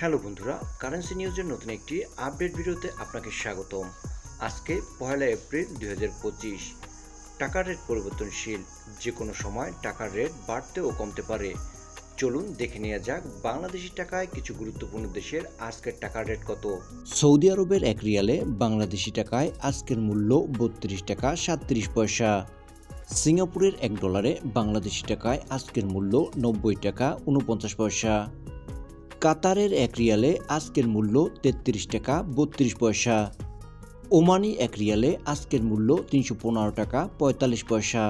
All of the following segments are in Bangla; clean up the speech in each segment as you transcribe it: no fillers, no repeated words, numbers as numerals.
হ্যালো বন্ধুরা, কারেন্সি নিউজের নতুন একটি আপডেট ভিডিওতে আপনাকে স্বাগতম। আজকে 1 এপ্রিল 2025। টাকার রেট পরিবর্তনশীল, যে কোনো সময় টাকার রেট বাড়তে ও কমতে পারে। চলুন দেখে নেওয়া যাক বাংলাদেশি টাকায় কিছু গুরুত্বপূর্ণ দেশের আজকের টাকার রেট কত। সৌদি আরবের 1 রিয়ালে বাংলাদেশি টাকায় আজকের মূল্য 32 টাকা 37 পয়সা। সিঙ্গাপুরের $1 বাংলাদেশি টাকায় আজকের মূল্য 90 টাকা 49 পয়সা। কাতারের 1 রিয়ালে আজকের মূল্য 33 টাকা 32 পয়সা। ওমানি 1 রিয়ালে আজকের মূল্য 315 টাকা 45 পয়সা।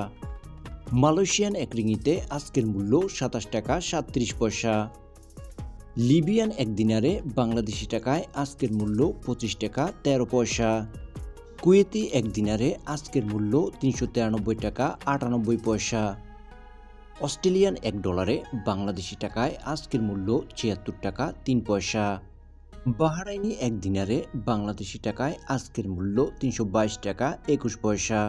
মালয়েশিয়ান 1 রিঙ্গিতে আজকের মূল্য 27 টাকা 37 পয়সা। লিবিয়ান 1 দিনারে বাংলাদেশি টাকায় আজকের মূল্য 25 টাকা 13 পয়সা। কুয়েতি 1 দিনারে আজকের মূল্য 393 টাকা 98 পয়সা। অস্ট্রেলিয়ান $1 বাংলাদেশি টাকায় আজকের মূল্য 76 টাকা 3 পয়সা। বাহরাইনি 1 দিনারে বাংলাদেশি টাকায় আজকের মূল্য 322 টাকা 21 পয়সা।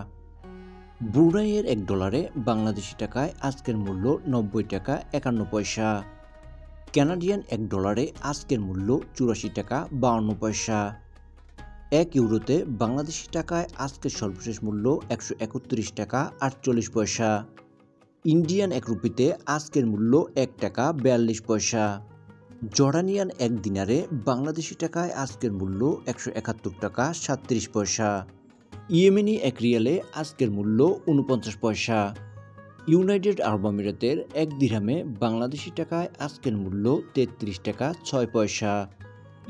ব্রুনাইয়ের $1 বাংলাদেশি টাকায় আজকের মূল্য 90 টাকা 51 পয়সা। কানাডিয়ান $1 আজকের মূল্য 84 টাকা 52 পয়সা। 1 ইউরোতে বাংলাদেশি টাকায় আজকের সর্বশেষ মূল্য 131 টাকা 48 পয়সা। ইন্ডিয়ান 1 রুপিতে আজকের মূল্য 1 টাকা 42 পয়সা। জর্ডানিয়ান 1 দিনারে বাংলাদেশি টাকায় আজকের মূল্য 171 টাকা 37 পয়সা। ইয়েমেনি 1 রিয়ালে আজকের মূল্য 49 পয়সা। ইউনাইটেড আরব আমিরাতের 1 দিরহামে বাংলাদেশি টাকায় আজকের মূল্য 33 টাকা 6 পয়সা।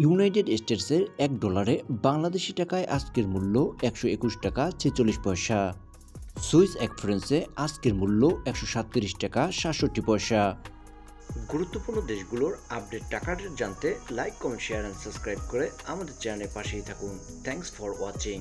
ইউনাইটেড স্টেটসের $1 বাংলাদেশি টাকায় আজকের মূল্য 121 টাকা 46 পয়সা। সুইস 1 ফ্রান্সে আজকের মূল্য 137 টাকা 67 পয়সা। গুরুত্বপূর্ণ দেশগুলোর আপডেট টাকার রেট জানতে like, comment, share and subscribe করে আমাদের চ্যানেলের পাশেই থাকুন। Thanks for watching.